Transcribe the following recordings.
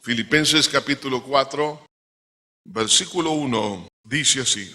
Filipenses capítulo 4, versículo 1, dice así: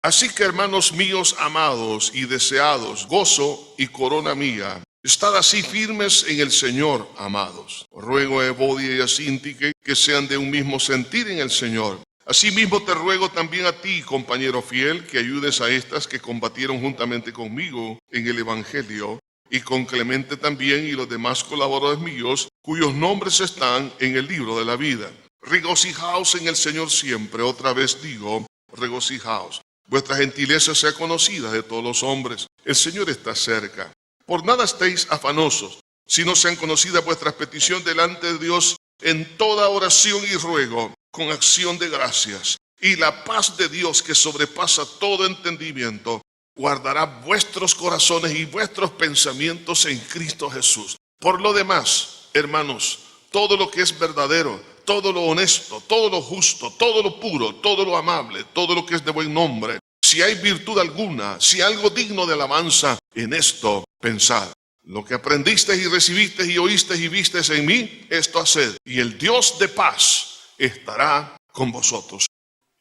Así que, hermanos míos amados y deseados, gozo y corona mía, estad así firmes en el Señor, amados. Ruego a Evodia y a Síntique que sean de un mismo sentir en el Señor. Asimismo te ruego también a ti, compañero fiel, que ayudes a estas que combatieron juntamente conmigo en el Evangelio, y con Clemente también y los demás colaboradores míos, cuyos nombres están en el libro de la vida. Regocijaos en el Señor siempre. Otra vez digo, regocijaos. Vuestra gentileza sea conocida de todos los hombres. El Señor está cerca. Por nada estéis afanosos, sino sean conocidas vuestras peticiones delante de Dios en toda oración y ruego, con acción de gracias. Y la paz de Dios, que sobrepasa todo entendimiento, guardará vuestros corazones y vuestros pensamientos en Cristo Jesús. Por lo demás, hermanos, todo lo que es verdadero, todo lo honesto, todo lo justo, todo lo puro, todo lo amable, todo lo que es de buen nombre, si hay virtud alguna, si hay algo digno de alabanza, en esto pensad. Lo que aprendisteis y recibisteis y oísteis y visteis en mí, esto haced, y el Dios de paz estará con vosotros.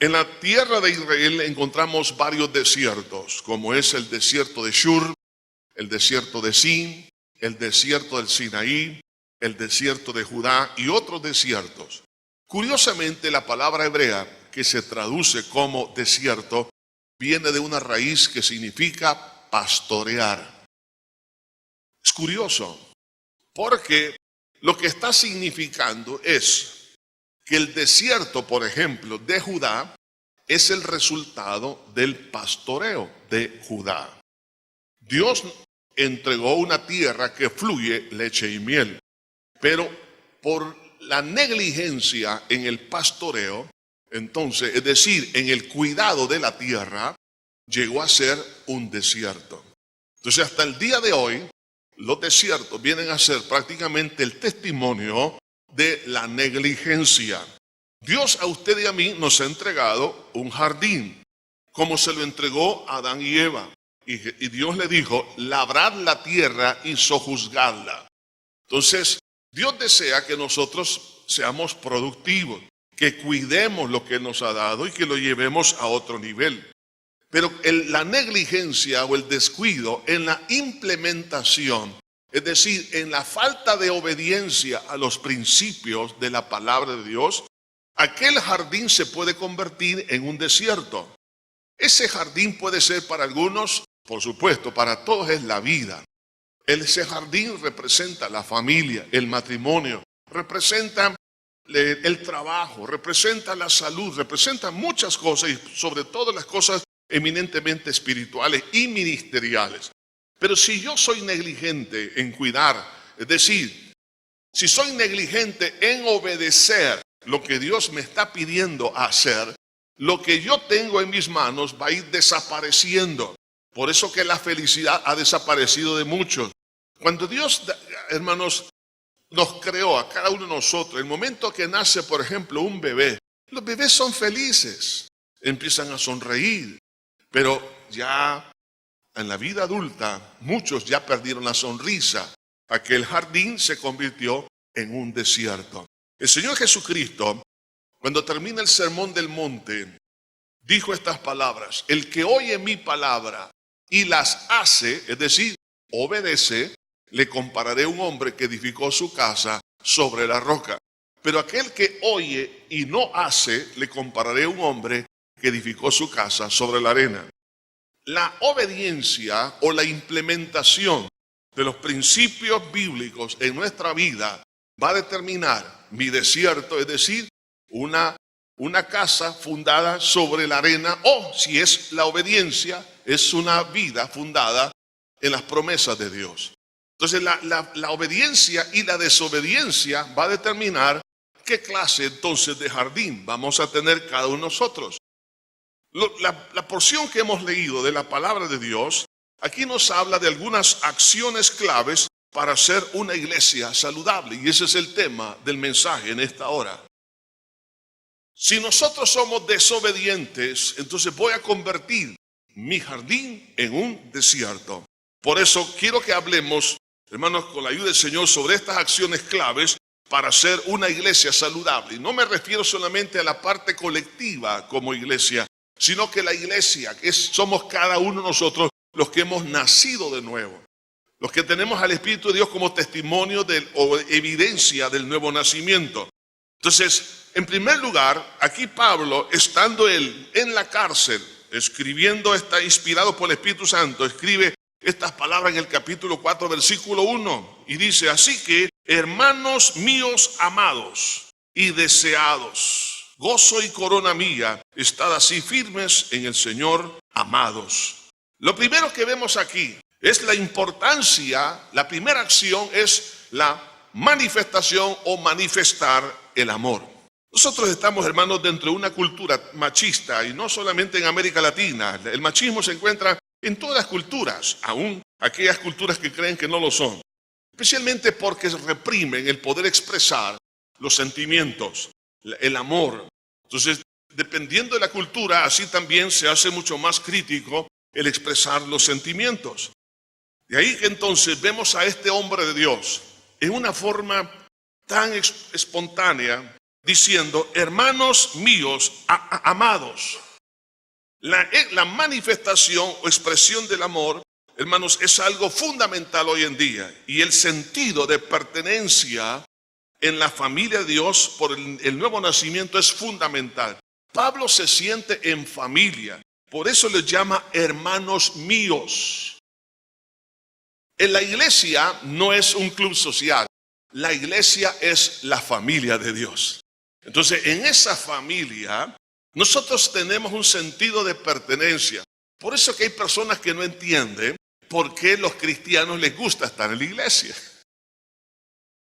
En la tierra de Israel encontramos varios desiertos, como es el desierto de Shur, el desierto de Sin, el desierto del Sinaí, el desierto de Judá y otros desiertos. Curiosamente, la palabra hebrea que se traduce como desierto viene de una raíz que significa pastorear. Es curioso, porque lo que está significando es que el desierto, por ejemplo, de Judá, es el resultado del pastoreo de Judá. Dios entregó una tierra que fluye leche y miel, pero por la negligencia en el pastoreo, entonces, es decir, en el cuidado de la tierra, llegó a ser un desierto. Entonces, hasta el día de hoy, los desiertos vienen a ser prácticamente el testimonio de la negligencia. Dios a usted y a mí nos ha entregado un jardín, como se lo entregó a Adán y Eva. Y Dios le dijo, labrad la tierra y sojuzgadla. Entonces, Dios desea que nosotros seamos productivos, que cuidemos lo que Él nos ha dado y que lo llevemos a otro nivel. Pero la negligencia o el descuido en la implementación, es decir, en la falta de obediencia a los principios de la palabra de Dios, aquel jardín se puede convertir en un desierto. Ese jardín puede ser para algunos, por supuesto, para todos es la vida. Ese jardín representa la familia, el matrimonio, representa el trabajo, representa la salud, representa muchas cosas y sobre todo las cosas eminentemente espirituales y ministeriales. Pero si yo soy negligente en cuidar, es decir, si soy negligente en obedecer lo que Dios me está pidiendo hacer, lo que yo tengo en mis manos va a ir desapareciendo. Por eso que la felicidad ha desaparecido de muchos. Cuando Dios, hermanos, nos creó a cada uno de nosotros, el momento que nace, por ejemplo, un bebé, los bebés son felices, empiezan a sonreír, pero ya en la vida adulta muchos ya perdieron la sonrisa. Aquel jardín se convirtió en un desierto. El Señor Jesucristo, cuando termina el sermón del monte, dijo estas palabras: el que oye mi palabra y las hace, es decir, obedece, le compararé a un hombre que edificó su casa sobre la roca. Pero aquel que oye y no hace, le compararé a un hombre que edificó su casa sobre la arena. La obediencia o la implementación de los principios bíblicos en nuestra vida va a determinar mi desierto, es decir, una casa fundada sobre la arena, o si es la obediencia, es una vida fundada en las promesas de Dios. Entonces la obediencia y la desobediencia va a determinar qué clase entonces de jardín vamos a tener cada uno de nosotros. La porción que hemos leído de la palabra de Dios, aquí nos habla de algunas acciones claves para ser una iglesia saludable, y ese es el tema del mensaje en esta hora. Si nosotros somos desobedientes, entonces voy a convertir mi jardín en un desierto. Por eso quiero que hablemos, hermanos, con la ayuda del Señor, sobre estas acciones claves para ser una iglesia saludable. Y no me refiero solamente a la parte colectiva como iglesia, sino que la iglesia, somos cada uno de nosotros los que hemos nacido de nuevo, los que tenemos al Espíritu de Dios como testimonio o evidencia del nuevo nacimiento. Entonces, en primer lugar, aquí Pablo, estando él en la cárcel, escribiendo, está inspirado por el Espíritu Santo, escribe estas palabras en el capítulo 4, versículo 1, y dice: así que, hermanos míos amados y deseados, gozo y corona mía, estad así firmes en el Señor, amados. Lo primero que vemos aquí es la importancia, la primera acción es la manifestación o manifestar el amor. Nosotros estamos, hermanos, dentro de una cultura machista, y no solamente en América Latina. El machismo se encuentra en todas las culturas, aún aquellas culturas que creen que no lo son, especialmente porque reprimen el poder expresar los sentimientos, el amor. Entonces, dependiendo de la cultura, así también se hace mucho más crítico el expresar los sentimientos. De ahí que entonces vemos a este hombre de Dios en una forma tan espontánea, diciendo: hermanos míos amados. La manifestación o expresión del amor, hermanos, es algo fundamental hoy en día. Y el sentido de pertenencia en la familia de Dios por el nuevo nacimiento es fundamental. Pablo se siente en familia, por eso les llama hermanos míos. En la iglesia no es un club social, la iglesia es la familia de Dios. Entonces, en esa familia nosotros tenemos un sentido de pertenencia. Por eso que hay personas que no entienden por qué los cristianos les gusta estar en la iglesia.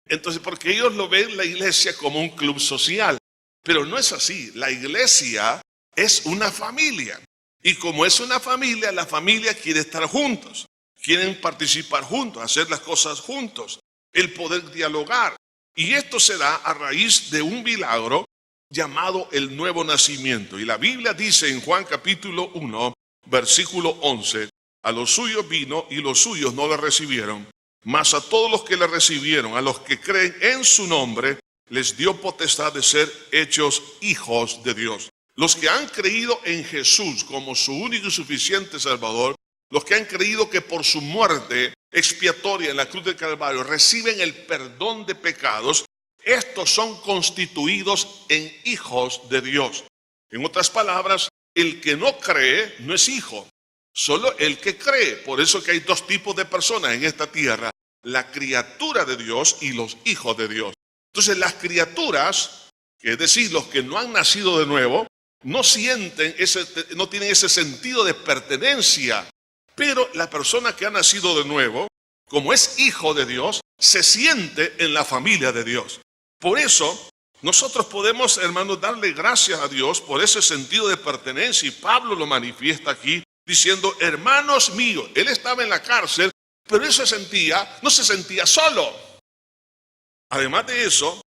Entonces, porque ellos lo ven la iglesia como un club social. Pero no es así. La iglesia es una familia. Y como es una familia, la familia quiere estar juntos. Quieren participar juntos, hacer las cosas juntos. El poder dialogar. Y esto se da a raíz de un milagro llamado el nuevo nacimiento. Y la Biblia dice en Juan capítulo 1, versículo 11, a los suyos vino y los suyos no le recibieron, mas a todos los que le recibieron, a los que creen en su nombre, les dio potestad de ser hechos hijos de Dios. Los que han creído en Jesús como su único y suficiente Salvador, los que han creído que por su muerte expiatoria en la cruz del Calvario reciben el perdón de pecados, estos son constituidos en hijos de Dios. En otras palabras, el que no cree no es hijo, solo el que cree. Por eso que hay dos tipos de personas en esta tierra: la criatura de Dios y los hijos de Dios. Entonces, las criaturas, es decir, los que no han nacido de nuevo, no tienen ese sentido de pertenencia. Pero la persona que ha nacido de nuevo, como es hijo de Dios, se siente en la familia de Dios. Por eso, nosotros podemos, hermanos, darle gracias a Dios por ese sentido de pertenencia. Y Pablo lo manifiesta aquí diciendo: hermanos míos. Él estaba en la cárcel, pero él no se sentía solo. Además de eso,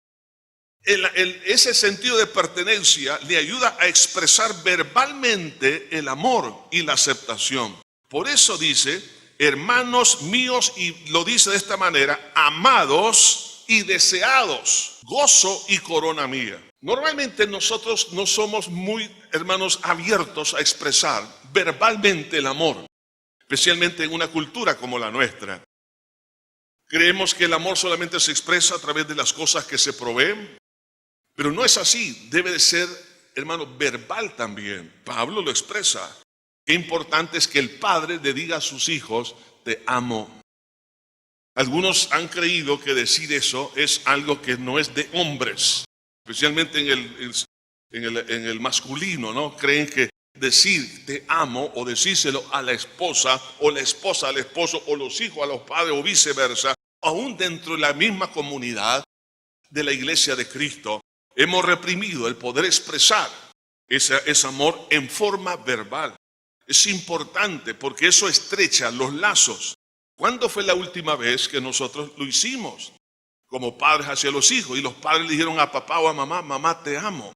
ese sentido de pertenencia le ayuda a expresar verbalmente el amor y la aceptación. Por eso dice: hermanos míos, y lo dice de esta manera: amados y deseados, gozo y corona mía. Normalmente nosotros no somos muy, hermanos, abiertos a expresar verbalmente el amor, especialmente en una cultura como la nuestra. Creemos que el amor solamente se expresa a través de las cosas que se proveen, pero no es así. Debe de ser, hermano, verbal también. Pablo lo expresa. Qué importante es que el padre le diga a sus hijos: te amo. Algunos han creído que decir eso es algo que no es de hombres, especialmente en el masculino, ¿no? Creen que decir te amo o decírselo a la esposa, o la esposa al esposo, o los hijos a los padres, o viceversa, aún dentro de la misma comunidad de la iglesia de Cristo, hemos reprimido el poder expresar ese amor en forma verbal. Es importante porque eso estrecha los lazos. ¿Cuándo fue la última vez que nosotros lo hicimos como padres hacia los hijos? Y los padres le dijeron a papá o a mamá: mamá, te amo.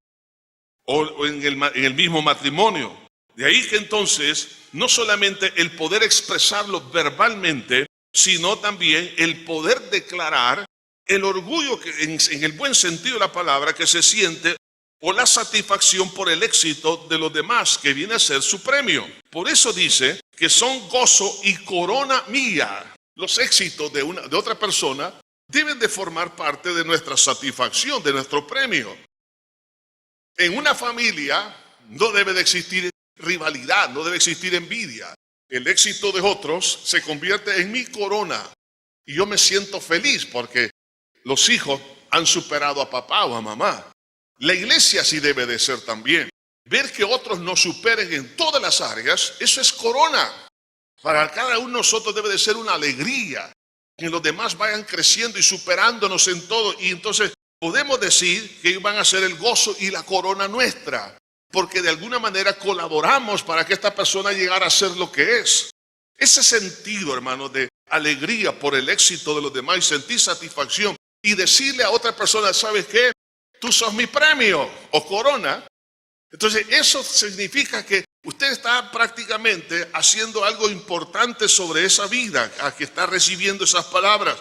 O en el mismo matrimonio. De ahí que entonces no solamente el poder expresarlo verbalmente, sino también el poder declarar el orgullo que en el buen sentido de la palabra que se siente o la satisfacción por el éxito de los demás, que viene a ser su premio. Por eso dice que son gozo y corona mía. Los éxitos de otra persona deben de formar parte de nuestra satisfacción, de nuestro premio. En una familia no debe de existir rivalidad, no debe existir envidia. El éxito de otros se convierte en mi corona y yo me siento feliz porque los hijos han superado a papá o a mamá. La iglesia sí debe de ser también. Ver que otros nos superen en todas las áreas, eso es corona. Para cada uno de nosotros debe de ser una alegría que los demás vayan creciendo y superándonos en todo. Y entonces podemos decir que ellos van a ser el gozo y la corona nuestra, porque de alguna manera colaboramos para que esta persona llegara a ser lo que es. Ese sentido, hermano, de alegría por el éxito de los demás y sentir satisfacción y decirle a otra persona, ¿sabes qué? Tú sos mi premio o corona. Entonces eso significa que usted está prácticamente haciendo algo importante sobre esa vida a que está recibiendo esas palabras,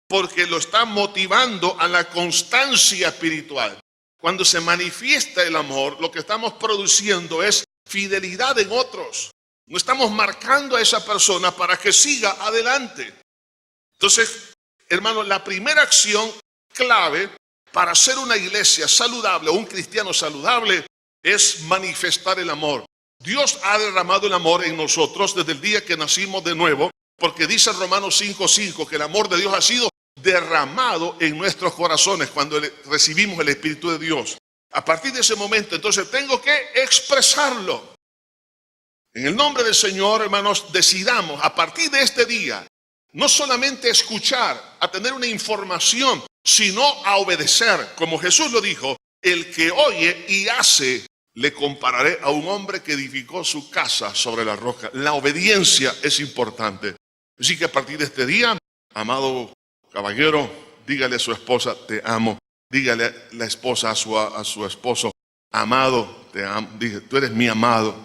porque lo está motivando a la constancia espiritual. Cuando se manifiesta el amor, lo que estamos produciendo es fidelidad en otros. No estamos marcando a esa persona para que siga adelante. Entonces, hermano, la primera acción clave para ser una iglesia saludable o un cristiano saludable es manifestar el amor. Dios ha derramado el amor en nosotros desde el día que nacimos de nuevo, porque dice Romanos 5:5 que el amor de Dios ha sido derramado en nuestros corazones cuando recibimos el Espíritu de Dios. A partir de ese momento, entonces tengo que expresarlo. En el nombre del Señor, hermanos, decidamos a partir de este día no solamente escuchar, a tener una información, sino a obedecer. Como Jesús lo dijo, el que oye y hace, le compararé a un hombre que edificó su casa sobre la roca. La obediencia es importante. Así que a partir de este día, amado caballero, dígale a su esposa, te amo. Dígale a la esposa a su esposo, amado, te amo. Dije, tú eres mi amado.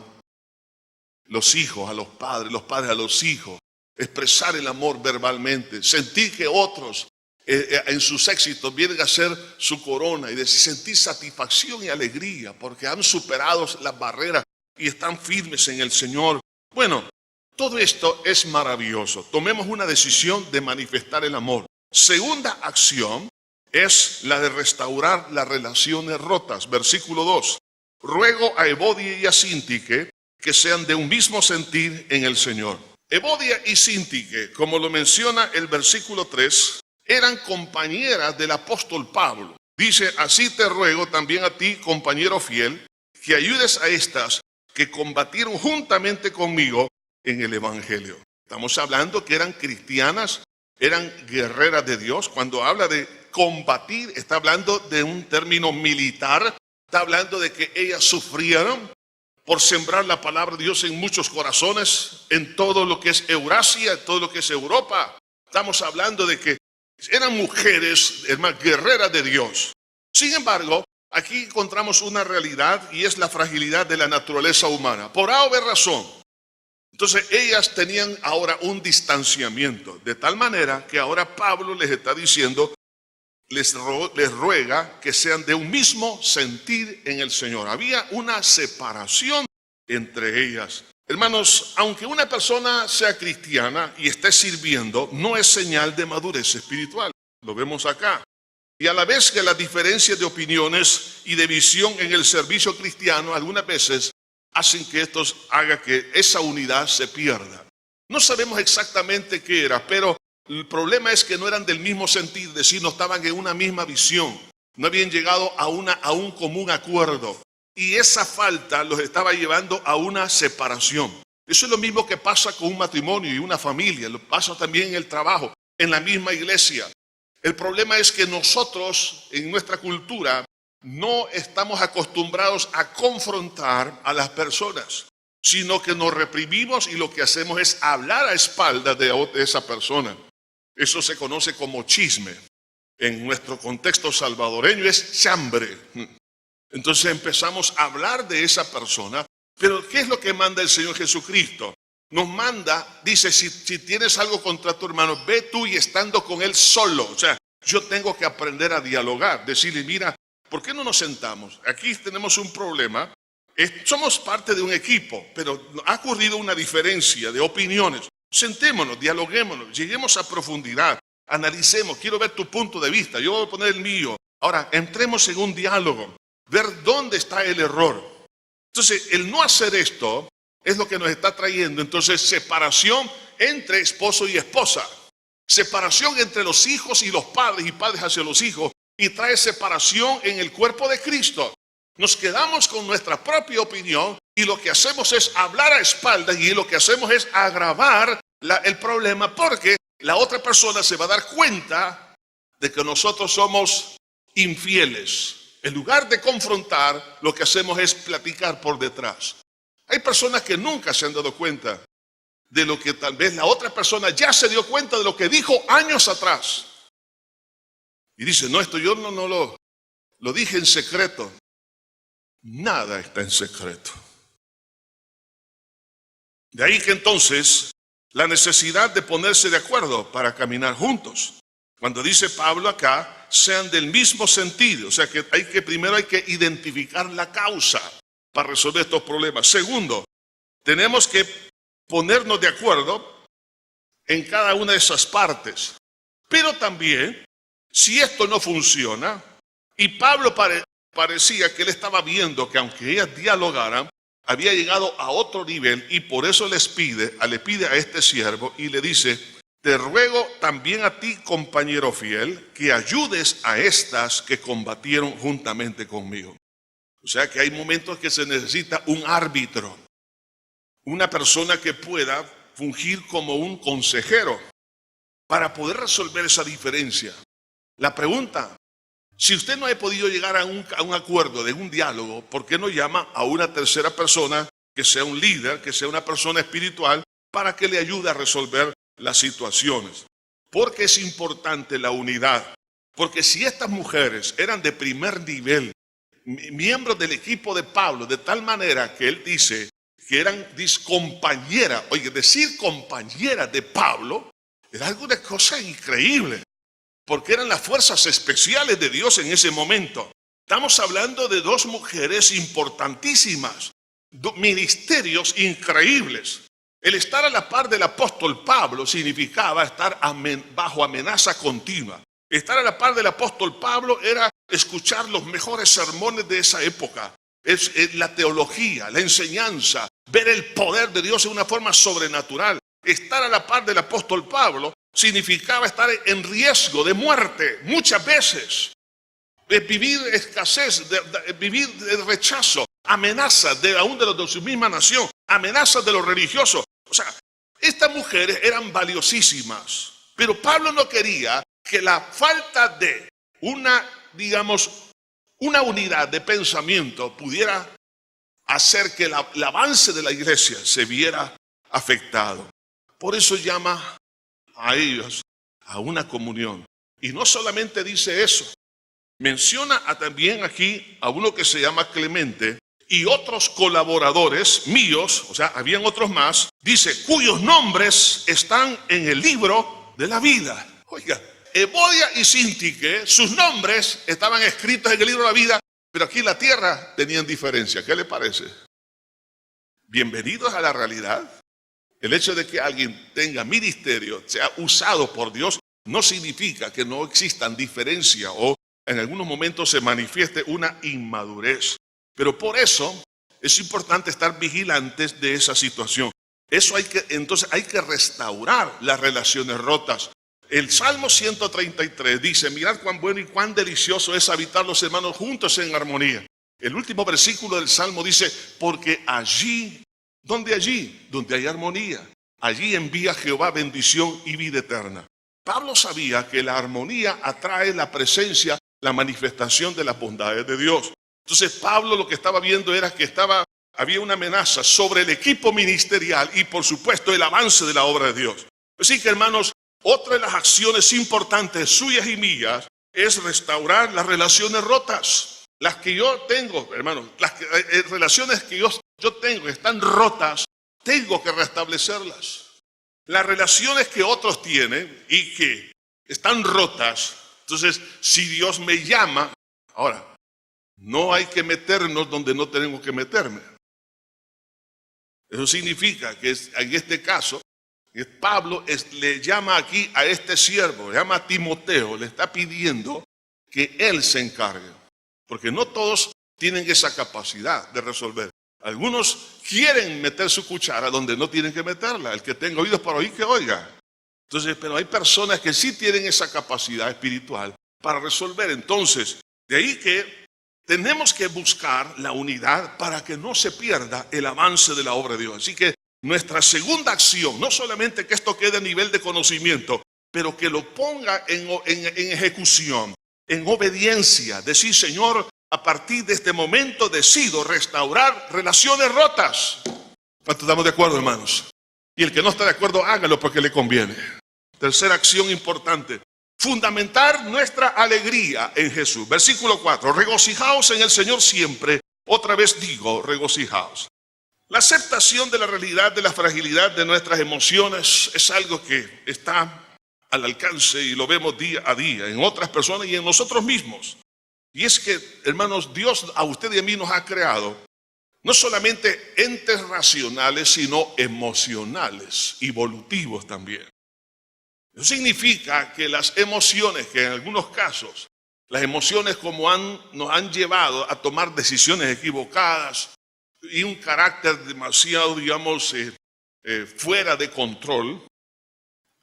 Los hijos a los padres a los hijos. Expresar el amor verbalmente. Sentir que otros en sus éxitos vienen a ser su corona y sentir satisfacción y alegría porque han superado las barreras y están firmes en el Señor. Bueno, todo esto es maravilloso. Tomemos una decisión de manifestar el amor. Segunda acción es la de restaurar las relaciones rotas. Versículo 2. Ruego a Evodia y a Síntique que sean de un mismo sentir en el Señor. Evodia y Síntique, como lo menciona el versículo 3, eran compañeras del apóstol Pablo. Dice, así te ruego también a ti, compañero fiel, que ayudes a estas que combatieron juntamente conmigo en el Evangelio. Estamos hablando que eran cristianas, eran guerreras de Dios. Cuando habla de combatir, está hablando de un término militar, está hablando de que ellas sufrieron por sembrar la palabra de Dios en muchos corazones, en todo lo que es Eurasia, en todo lo que es Europa. Estamos hablando de que eran mujeres, hermanas, guerreras de Dios. Sin embargo, aquí encontramos una realidad y es la fragilidad de la naturaleza humana. Por A o B razón. Entonces ellas tenían ahora un distanciamiento, de tal manera que ahora Pablo les está diciendo, les ruega que sean de un mismo sentir en el Señor. Había una separación entre ellas. Hermanos, aunque una persona sea cristiana y esté sirviendo, no es señal de madurez espiritual. Lo vemos acá. Y a la vez que las diferencias de opiniones y de visión en el servicio cristiano algunas veces hacen que esto haga que esa unidad se pierda. No sabemos exactamente qué era, pero el problema es que no eran del mismo sentir, es decir, no estaban en una misma visión, no habían llegado a un común acuerdo. Y esa falta los estaba llevando a una separación. Eso es lo mismo que pasa con un matrimonio y una familia, lo pasa también en el trabajo, en la misma iglesia. El problema es que nosotros, en nuestra cultura, no estamos acostumbrados a confrontar a las personas, sino que nos reprimimos y lo que hacemos es hablar a espaldas de esa persona. Eso se conoce como chisme. En nuestro contexto salvadoreño es chambre. Entonces empezamos a hablar de esa persona. Pero ¿qué es lo que manda el Señor Jesucristo? Nos manda, dice, si tienes algo contra tu hermano, ve tú y estando con él solo. O sea, yo tengo que aprender a dialogar, decirle, mira, ¿por qué no nos sentamos? Aquí tenemos un problema. Somos parte de un equipo, pero ha ocurrido una diferencia de opiniones. Sentémonos, dialoguémonos, lleguemos a profundidad, analicemos, quiero ver tu punto de vista, yo voy a poner el mío. Ahora, entremos en un diálogo, ver dónde está el error. Entonces, el no hacer esto es lo que nos está trayendo, entonces, separación entre esposo y esposa, separación entre los hijos y los padres y padres hacia los hijos, y trae separación en el cuerpo de Cristo. Nos quedamos con nuestra propia opinión y lo que hacemos es hablar a espaldas y lo que hacemos es agravar el problema porque la otra persona se va a dar cuenta de que nosotros somos infieles. En lugar de confrontar, lo que hacemos es platicar por detrás. Hay personas que nunca se han dado cuenta de lo que tal vez la otra persona ya se dio cuenta de lo que dijo años atrás. Y dice, no, esto yo no lo dije en secreto. Nada está en secreto. De ahí que entonces la necesidad de ponerse de acuerdo para caminar juntos. Cuando dice Pablo acá, sean del mismo sentido. O sea que primero hay que identificar la causa para resolver estos problemas. Segundo, tenemos que ponernos de acuerdo en cada una de esas partes. Pero también, si esto no funciona, y Pablo parecía que él estaba viendo que aunque ellas dialogaran, había llegado a otro nivel y por eso le pide a este siervo y le dice, te ruego también a ti, compañero fiel, que ayudes a estas que combatieron juntamente conmigo. O sea que hay momentos que se necesita un árbitro, una persona que pueda fungir como un consejero para poder resolver esa diferencia. La pregunta, si usted no ha podido llegar a un acuerdo de un diálogo, ¿por qué no llama a una tercera persona que sea un líder, que sea una persona espiritual, para que le ayude a resolver las situaciones? Porque es importante la unidad. Porque si estas mujeres eran de primer nivel, miembros del equipo de Pablo, de tal manera que él dice que eran compañeras, oye, decir compañeras de Pablo, era alguna cosa increíble. Porque eran las fuerzas especiales de Dios en ese momento. Estamos hablando de dos mujeres importantísimas, ministerios increíbles. El estar a la par del apóstol Pablo significaba estar bajo amenaza continua. Estar a la par del apóstol Pablo era escuchar los mejores sermones de esa época. Es la teología, la enseñanza, ver el poder de Dios de una forma sobrenatural. Estar a la par del apóstol Pablo significaba estar en riesgo de muerte muchas veces, vivir escasez, vivir rechazo, amenazas aún de los de su misma nación, amenazas de los religiosos. O sea, estas mujeres eran valiosísimas, pero Pablo no quería que la falta de una unidad de pensamiento pudiera hacer que el avance de la iglesia se viera afectado. Por eso llama a ellos a una comunión. Y no solamente dice eso, menciona también aquí a uno que se llama Clemente y otros colaboradores míos, o sea, habían otros más, dice, cuyos nombres están en el libro de la vida. Oiga, Evodia y Síntique, sus nombres estaban escritos en el libro de la vida, pero aquí en la tierra tenían diferencia. ¿Qué le parece? Bienvenidos a la realidad. El hecho de que alguien tenga ministerio, sea usado por Dios, no significa que no existan diferencias o en algunos momentos se manifieste una inmadurez. Pero por eso es importante estar vigilantes de esa situación. Entonces hay que restaurar las relaciones rotas. El Salmo 133 dice, mirad cuán bueno y cuán delicioso es habitar los hermanos juntos en armonía. El último versículo del Salmo dice, porque allí, ¿dónde allí? Donde hay armonía. Allí envía Jehová bendición y vida eterna. Pablo sabía que la armonía atrae la presencia, la manifestación de las bondades de Dios. Entonces Pablo lo que estaba viendo era que había una amenaza sobre el equipo ministerial y por supuesto el avance de la obra de Dios. Así que hermanos, otra de las acciones importantes suyas y mías es restaurar las relaciones rotas. Las que yo tengo, hermanos, las relaciones que yo tengo que están rotas, tengo que restablecerlas. Las relaciones que otros tienen y que están rotas, Entonces, si Dios me llama, ahora, no hay que meternos donde no tenemos que meterme. Eso significa que en este caso, Pablo le llama aquí a este siervo, le llama a Timoteo, le está pidiendo que él se encargue. Porque no todos tienen esa capacidad de resolver. Algunos quieren meter su cuchara donde no tienen que meterla. El que tenga oídos para oír, que oiga. Entonces, pero hay personas que sí tienen esa capacidad espiritual para resolver. Entonces, de ahí que tenemos que buscar la unidad para que no se pierda el avance de la obra de Dios. Así que nuestra segunda acción, no solamente que esto quede a nivel de conocimiento, pero que lo ponga en ejecución, en obediencia. Decir, Señor, a partir de este momento decido restaurar relaciones rotas. ¿Cuántos estamos de acuerdo, hermanos? Y el que no está de acuerdo, hágalo porque le conviene. Tercera acción importante: fundamentar nuestra alegría en Jesús. Versículo 4. Regocijaos en el Señor siempre. Otra vez digo, regocijaos. La aceptación de la realidad de la fragilidad de nuestras emociones es algo que está al alcance y lo vemos día a día en otras personas y en nosotros mismos. Y es que, hermanos, Dios a usted y a mí nos ha creado no solamente entes racionales, sino emocionales y evolutivos también. Eso significa que las emociones, que en algunos casos, las emociones nos han llevado a tomar decisiones equivocadas y un carácter demasiado, digamos, fuera de control,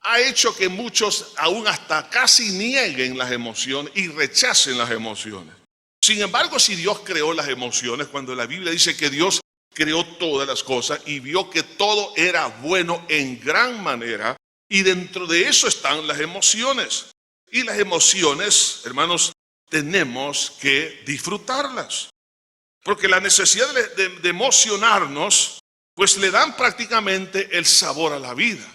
ha hecho que muchos aún hasta casi nieguen las emociones y rechacen las emociones. Sin embargo, si Dios creó las emociones, cuando la Biblia dice que Dios creó todas las cosas y vio que todo era bueno en gran manera, y dentro de eso están las emociones. Y las emociones, hermanos, tenemos que disfrutarlas. Porque la necesidad de emocionarnos, pues le dan prácticamente el sabor a la vida.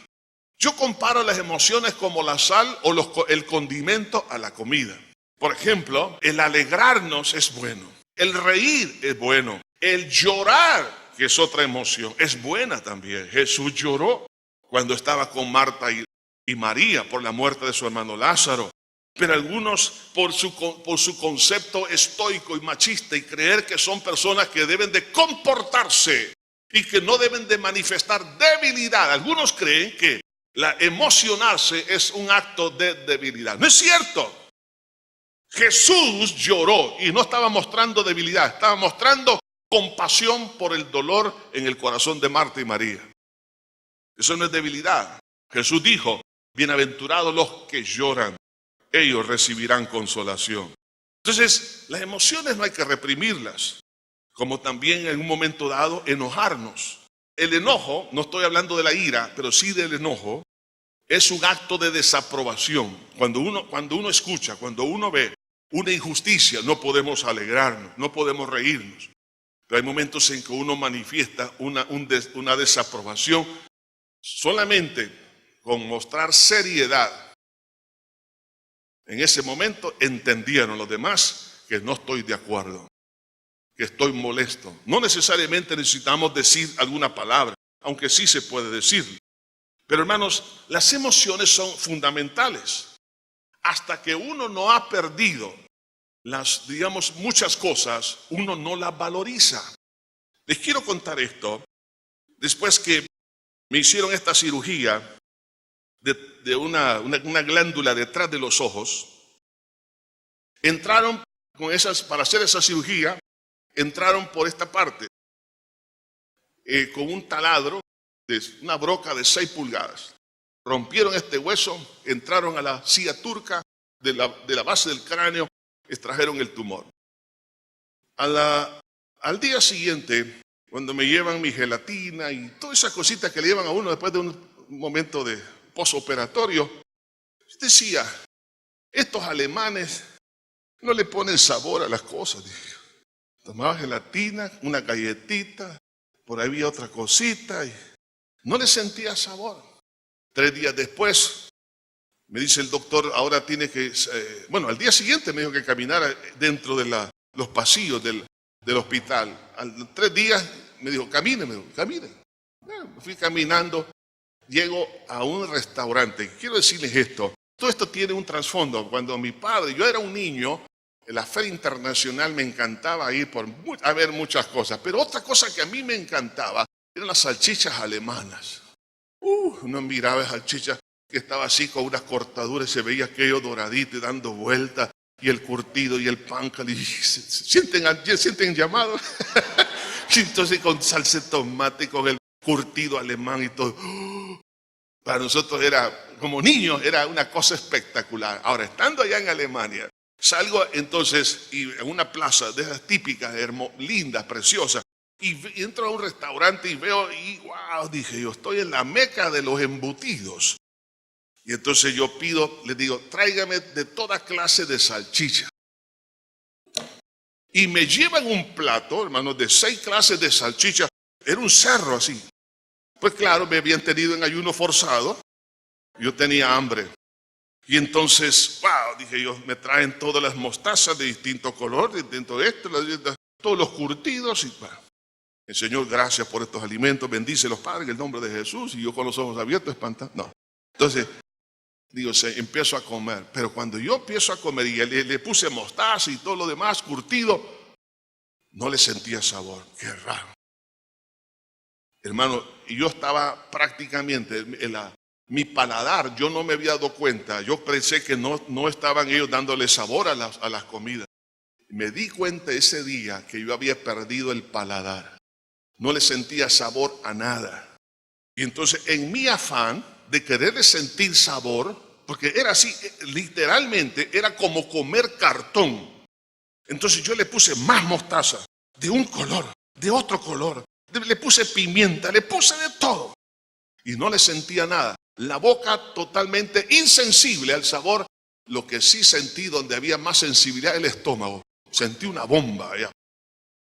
Yo comparo las emociones como la sal o el condimento a la comida. Por ejemplo, el alegrarnos es bueno, el reír es bueno, el llorar, que es otra emoción, es buena también. Jesús lloró cuando estaba con Marta y María por la muerte de su hermano Lázaro. Pero algunos, por su concepto estoico y machista y creer que son personas que deben de comportarse y que no deben de manifestar debilidad, algunos creen que la emocionarse es un acto de debilidad. No es cierto. Jesús lloró y no estaba mostrando debilidad, estaba mostrando compasión por el dolor en el corazón de Marta y María. Eso no es debilidad. Jesús dijo, bienaventurados los que lloran, ellos recibirán consolación. Entonces, las emociones no hay que reprimirlas, como también en un momento dado enojarnos. El enojo, no estoy hablando de la ira, pero sí del enojo, es un acto de desaprobación. Cuando uno escucha, cuando uno ve una injusticia, no podemos alegrarnos, no podemos reírnos. Pero hay momentos en que uno manifiesta una desaprobación solamente con mostrar seriedad. En ese momento entendieron los demás que no estoy de acuerdo, que estoy molesto. No necesariamente necesitamos decir alguna palabra, aunque sí se puede decir. Pero hermanos, las emociones son fundamentales. Hasta que uno no ha perdido muchas cosas, uno no las valoriza. Les quiero contar esto. Después que me hicieron esta cirugía de una glándula detrás de los ojos, entraron para hacer esa cirugía, entraron por esta parte con un taladro de una broca de 6 pulgadas. Rompieron este hueso, entraron a la silla turca de la base del cráneo, extrajeron el tumor. Al día siguiente, cuando me llevan mi gelatina y todas esas cositas que le llevan a uno después de un momento de posoperatorio, decía, estos alemanes no le ponen sabor a las cosas. Tomaba gelatina, una galletita, por ahí había otra cosita y no le sentía sabor. 3 días después, me dice el doctor, ahora tiene que, al día siguiente me dijo que caminara dentro de los pasillos del hospital. 3 días me dijo, camine. Bueno, fui caminando, llego a un restaurante. Quiero decirles esto, Todo esto tiene un trasfondo. Cuando mi padre, yo era un niño, en la Feria Internacional me encantaba ir a ver muchas cosas. Pero otra cosa que a mí me encantaba eran las salchichas alemanas. Uno miraba salchichas que estaba así con unas cortaduras, se veía aquello doradito y dando vueltas, y el curtido y el pan, y sienten llamado. Y entonces con salsa de tomate, con el curtido alemán y todo. Para nosotros era, como niños, era una cosa espectacular. Ahora, estando allá en Alemania, salgo entonces en una plaza de esas típicas, lindas, preciosas, y entro a un restaurante y veo, y wow, dije yo, estoy en la meca de los embutidos. Y entonces yo pido, les digo, tráigame de toda clase de salchicha. Y me llevan un plato, hermanos, de 6 clases de salchicha. Era un cerro así. Pues claro, me habían tenido en ayuno forzado. Yo tenía hambre. Y entonces, wow, dije yo, me traen todas las mostazas de distinto color, de distinto todos los curtidos. Y bueno, el Señor, gracias por estos alimentos, bendice los padres en el nombre de Jesús. Y yo con los ojos abiertos, espantado. No. Entonces, digo, empiezo a comer. Pero cuando yo empiezo a comer y le puse mostaza y todo lo demás, curtido, no le sentía sabor. Qué raro. Hermano, yo estaba prácticamente mi paladar, yo no me había dado cuenta. Yo pensé que no estaban ellos dándole sabor a las comidas. Me di cuenta ese día que yo había perdido el paladar. No le sentía sabor a nada. Y entonces en mi afán de querer sentir sabor, porque era así, literalmente era como comer cartón. Entonces yo le puse más mostaza, de un color, de otro color. Le puse pimienta, le puse de todo. Y no le sentía nada. La boca totalmente insensible al sabor. Lo que sí sentí donde había más sensibilidad, el estómago. Sentí una bomba allá.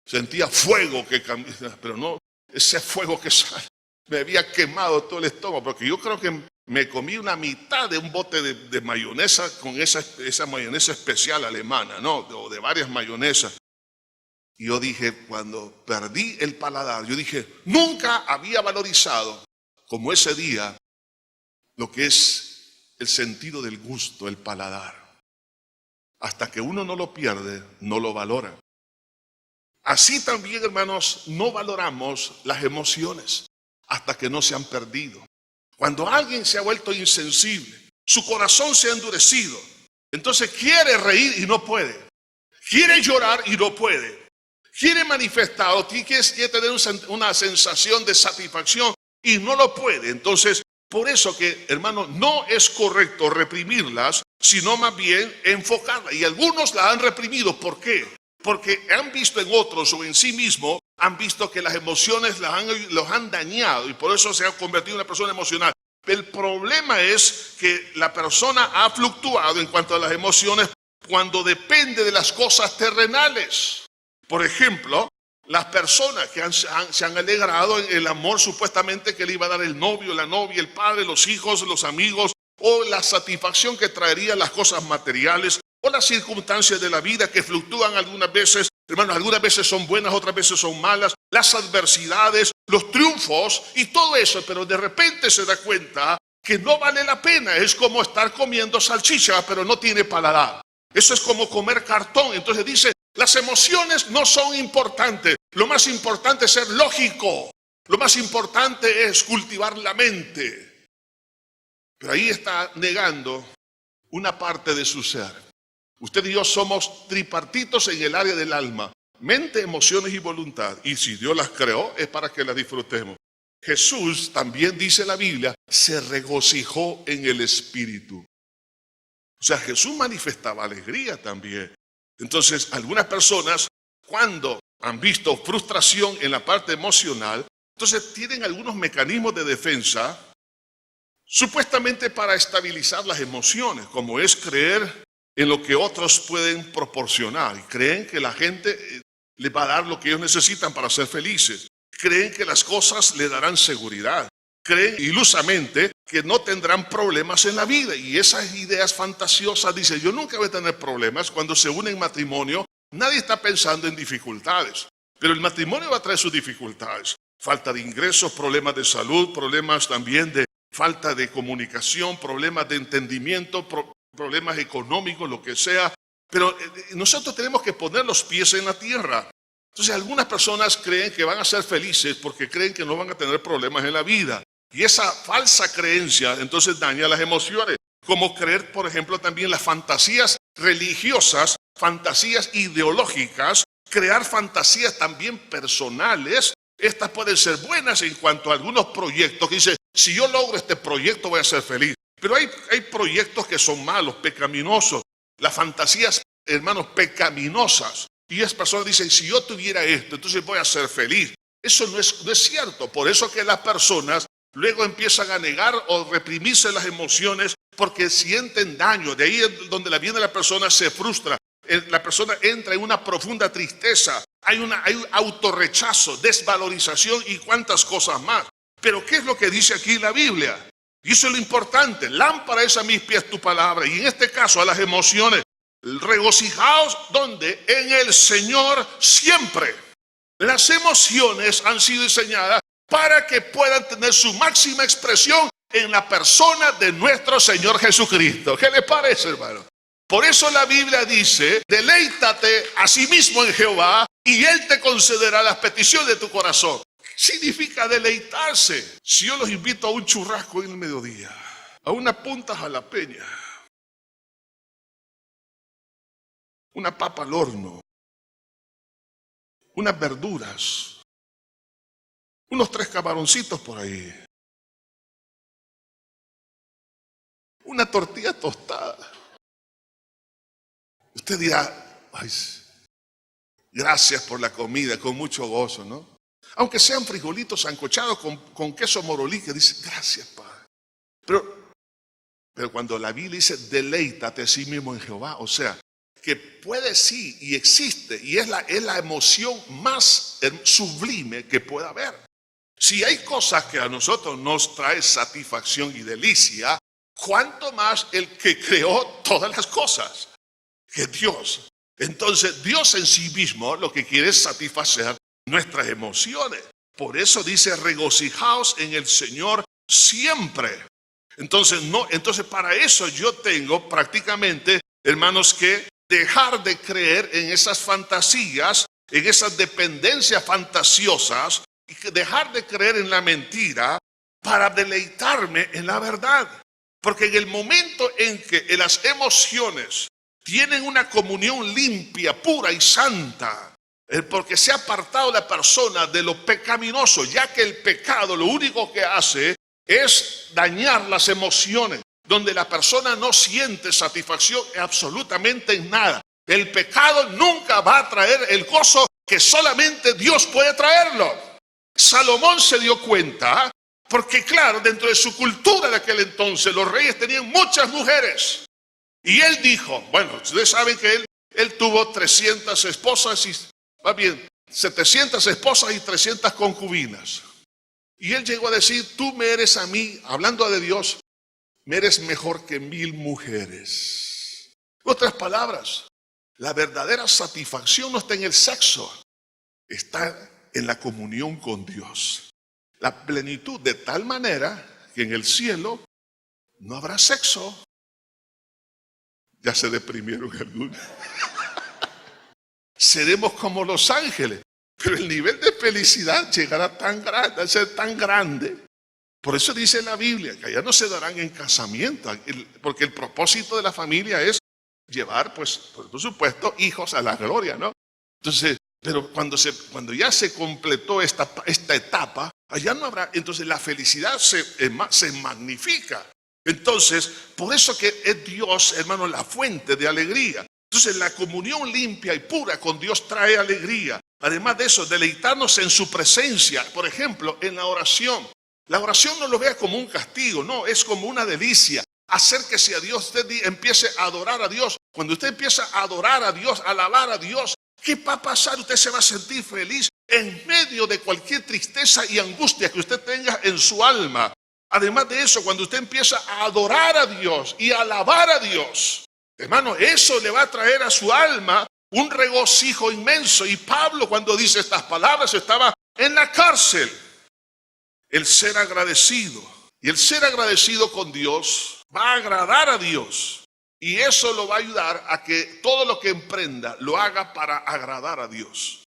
Sentía fuego que cambió, pero no ese fuego que sale. Me había quemado todo el estómago, porque yo creo que me comí una mitad de un bote de mayonesa con esa mayonesa especial alemana, ¿no? O de varias mayonesas. Y yo dije, cuando perdí el paladar, yo dije, nunca había valorizado como ese día lo que es el sentido del gusto, el paladar. Hasta que uno no lo pierde, no lo valora. Así también, hermanos, no valoramos las emociones hasta que no se han perdido. Cuando alguien se ha vuelto insensible, su corazón se ha endurecido, entonces quiere reír y no puede. Quiere llorar y no puede. Quiere manifestar o quiere tener una sensación de satisfacción y no lo puede. Entonces, por eso que, hermano, no es correcto reprimirlas, sino más bien enfocarlas. Y algunos la han reprimido. ¿Por qué? Porque han visto en otros o en sí mismos, han visto que las emociones los han dañado y por eso se ha convertido en una persona emocional. El problema es que la persona ha fluctuado en cuanto a las emociones cuando depende de las cosas terrenales. Por ejemplo, las personas que se han alegrado en el amor supuestamente que le iba a dar el novio, la novia, el padre, los hijos, los amigos, o la satisfacción que traerían las cosas materiales, o las circunstancias de la vida que fluctúan algunas veces, hermanos, algunas veces son buenas, otras veces son malas, las adversidades, los triunfos y todo eso, pero de repente se da cuenta que no vale la pena. Es como estar comiendo salchicha, pero no tiene paladar. Eso es como comer cartón. Entonces dice, las emociones no son importantes. Lo más importante es ser lógico. Lo más importante es cultivar la mente. Pero ahí está negando una parte de su ser. Usted y yo somos tripartitos en el área del alma. Mente, emociones y voluntad. Y si Dios las creó, es para que las disfrutemos. Jesús, también dice la Biblia, se regocijó en el Espíritu. O sea, Jesús manifestaba alegría también. Entonces, algunas personas, cuando han visto frustración en la parte emocional, entonces tienen algunos mecanismos de defensa, supuestamente para estabilizar las emociones, como es creer en lo que otros pueden proporcionar. Y creen que la gente les va a dar lo que ellos necesitan para ser felices. Creen que las cosas le darán seguridad. Creen ilusamente que no tendrán problemas en la vida. Y esas ideas fantasiosas dicen, yo nunca voy a tener problemas. Cuando se une en matrimonio, nadie está pensando en dificultades. Pero el matrimonio va a traer sus dificultades. Falta de ingresos, problemas de salud, problemas también de falta de comunicación, problemas de entendimiento, problemas económicos, lo que sea. Pero nosotros tenemos que poner los pies en la tierra. Entonces algunas personas creen que van a ser felices porque creen que no van a tener problemas en la vida. Y esa falsa creencia entonces daña las emociones. Como creer, por ejemplo, también las fantasías religiosas, fantasías ideológicas, crear fantasías también personales. Estas pueden ser buenas en cuanto a algunos proyectos que dicen, si yo logro este proyecto voy a ser feliz. Pero hay proyectos que son malos, pecaminosos. Las fantasías, hermanos, pecaminosas. Y esas personas dicen, si yo tuviera esto, entonces voy a ser feliz. Eso no es cierto. Por eso que las personas luego empiezan a negar o reprimirse las emociones porque sienten daño. De ahí es donde la vida de la persona se frustra. La persona entra en una profunda tristeza. Hay un autorrechazo, desvalorización y cuantas cosas más. Pero ¿qué es lo que dice aquí la Biblia? Y eso es lo importante. Lámpara es a mis pies tu palabra. Y en este caso a las emociones. Regocijaos donde en el Señor siempre. Las emociones han sido diseñadas para que puedan tener su máxima expresión en la persona de nuestro Señor Jesucristo. ¿Qué le parece, hermano? Por eso la Biblia dice, deleítate a sí mismo en Jehová y Él te concederá las peticiones de tu corazón. Significa deleitarse. Si yo los invito a un churrasco en el mediodía, a una punta jalapeña, una papa al horno, unas verduras, unos 3 camaroncitos por ahí, una tortilla tostada. Usted dirá, ay, gracias por la comida, con mucho gozo, ¿no? Aunque sean frijolitos sancochados con queso morolí, que dice, gracias, Padre. Pero cuando la Biblia dice, deleítate a sí mismo en Jehová, o sea, que puede sí y existe, y es la emoción más sublime que pueda haber. Si hay cosas que a nosotros nos trae satisfacción y delicia, ¿cuánto más el que creó todas las cosas? Que Dios. Entonces Dios en sí mismo lo que quiere es satisfacer nuestras emociones. Por eso dice, regocijaos en el Señor siempre. Entonces para eso yo tengo prácticamente, hermanos, que dejar de creer en esas fantasías, en esas dependencias fantasiosas, y dejar de creer en la mentira para deleitarme en la verdad. Porque en el momento en que las emociones tienen una comunión limpia, pura y santa, porque se ha apartado la persona de lo pecaminoso, ya que el pecado lo único que hace es dañar las emociones, donde la persona no siente satisfacción absolutamente en nada. El pecado nunca va a traer el gozo que solamente Dios puede traerlo. Salomón se dio cuenta, porque claro, dentro de su cultura de aquel entonces, los reyes tenían muchas mujeres. Y él dijo, bueno, ustedes saben que él tuvo 300 esposas y, más bien, 700 esposas y 300 concubinas. Y él llegó a decir, tú me eres a mí, hablando de Dios, me eres mejor que 1000 mujeres. En otras palabras, la verdadera satisfacción no está en el sexo, está en la comunión con Dios. La plenitud de tal manera que en el cielo no habrá sexo. Ya se deprimieron algunos. Seremos como los ángeles, pero el nivel de felicidad llegará tan grande, a ser tan grande. Por eso dice la Biblia que allá no se darán en casamiento, porque el propósito de la familia es llevar, pues, por supuesto, hijos a la gloria, ¿no? Entonces, pero cuando ya se completó esta etapa, allá no habrá, entonces la felicidad se magnifica. Entonces, por eso que es Dios, hermano, la fuente de alegría. Entonces, la comunión limpia y pura con Dios trae alegría. Además de eso, deleitarnos en su presencia, por ejemplo, en la oración. La oración no lo vea como un castigo, no, es como una delicia. Acérquese a Dios, usted empiece a adorar a Dios. Cuando usted empieza a adorar a Dios, a alabar a Dios, ¿qué va a pasar? Usted se va a sentir feliz en medio de cualquier tristeza y angustia que usted tenga en su alma. Además de eso, cuando usted empieza a adorar a Dios y a alabar a Dios, hermano, eso le va a traer a su alma un regocijo inmenso. Y Pablo, cuando dice estas palabras, estaba en la cárcel. El ser agradecido Y el ser agradecido con Dios va a agradar a Dios. Y eso lo va a ayudar a que todo lo que emprenda lo haga para agradar a Dios.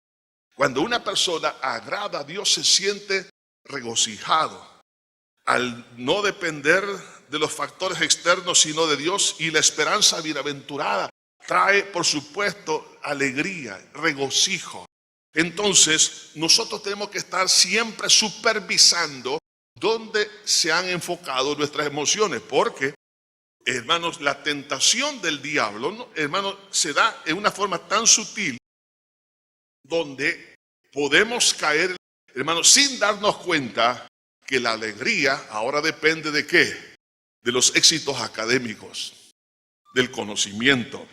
Cuando una persona agrada a Dios se siente regocijado al no depender de los factores externos sino de Dios, y la esperanza bienaventurada trae, por supuesto, alegría, regocijo. Entonces nosotros tenemos que estar siempre supervisando dónde se han enfocado nuestras emociones, porque, hermanos, la tentación del diablo, ¿no?, hermanos, se da en una forma tan sutil donde podemos caer, hermanos, sin darnos cuenta que la alegría ahora depende ¿de qué? De los éxitos académicos, del conocimiento,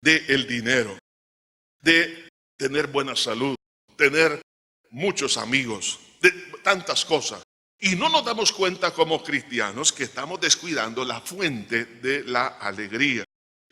del dinero, de tener buena salud, tener muchos amigos, de tantas cosas. Y no nos damos cuenta como cristianos que estamos descuidando la fuente de la alegría.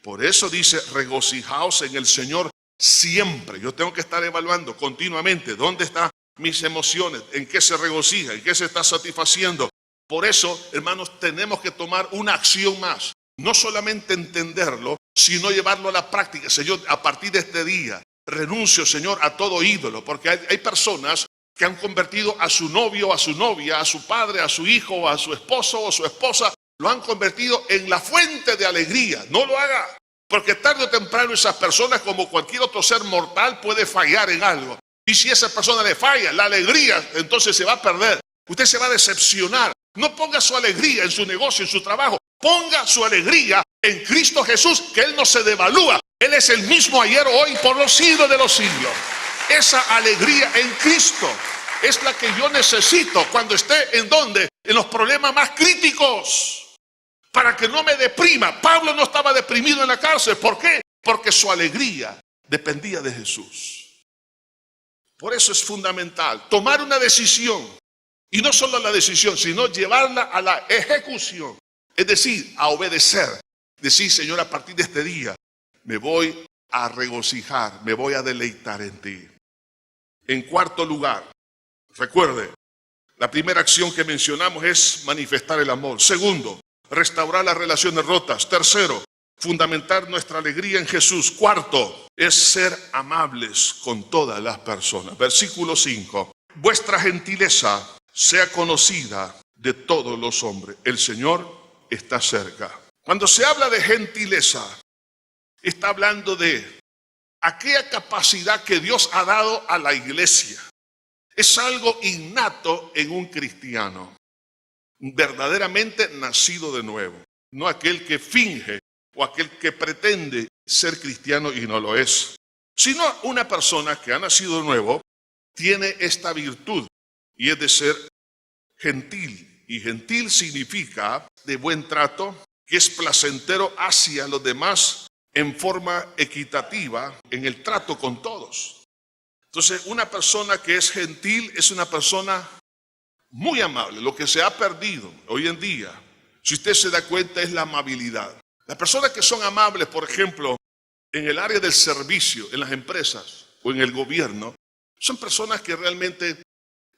Por eso dice, regocijaos en el Señor siempre. Yo tengo que estar evaluando continuamente dónde están mis emociones, en qué se regocija, en qué se está satisfaciendo. Por eso, hermanos, tenemos que tomar una acción más. No solamente entenderlo, sino llevarlo a la práctica. Señor, a partir de este día, renuncio, Señor, a todo ídolo. Porque hay personas que han convertido a su novio, a su novia, a su padre, a su hijo, a su esposo o su esposa, lo han convertido en la fuente de alegría. No lo haga, porque tarde o temprano esas personas, como cualquier otro ser mortal, puede fallar en algo. Y si esa persona le falla, la alegría entonces se va a perder. Usted se va a decepcionar. No ponga su alegría en su negocio, en su trabajo. Ponga su alegría en Cristo Jesús, que Él no se devalúa. Él es el mismo ayer, hoy, por los siglos de los siglos. Esa alegría en Cristo es la que yo necesito cuando esté en donde, en los problemas más críticos, para que no me deprima. Pablo no estaba deprimido en la cárcel. ¿Por qué? Porque su alegría dependía de Jesús. Por eso es fundamental tomar una decisión, y no solo la decisión, sino llevarla a la ejecución, es decir, a obedecer. Decir, Señor, a partir de este día me voy a regocijar, me voy a deleitar en ti. En cuarto lugar, recuerde, la primera acción que mencionamos es manifestar el amor. Segundo, restaurar las relaciones rotas. Tercero, fundamentar nuestra alegría en Jesús. Cuarto, es ser amables con todas las personas. Versículo 5. Vuestra gentileza sea conocida de todos los hombres. El Señor está cerca. Cuando se habla de gentileza, está hablando de aquella capacidad que Dios ha dado a la iglesia. Es algo innato en un cristiano, verdaderamente nacido de nuevo. No aquel que finge o aquel que pretende ser cristiano y no lo es, sino una persona que ha nacido de nuevo tiene esta virtud, y es de ser gentil. Y gentil significa de buen trato, que es placentero hacia los demás en forma equitativa en el trato con todos. Entonces, una persona que es gentil es una persona muy amable. Lo que se ha perdido hoy en día, si usted se da cuenta, es la amabilidad. Las personas que son amables, por ejemplo, en el área del servicio, en las empresas o en el gobierno, son personas que realmente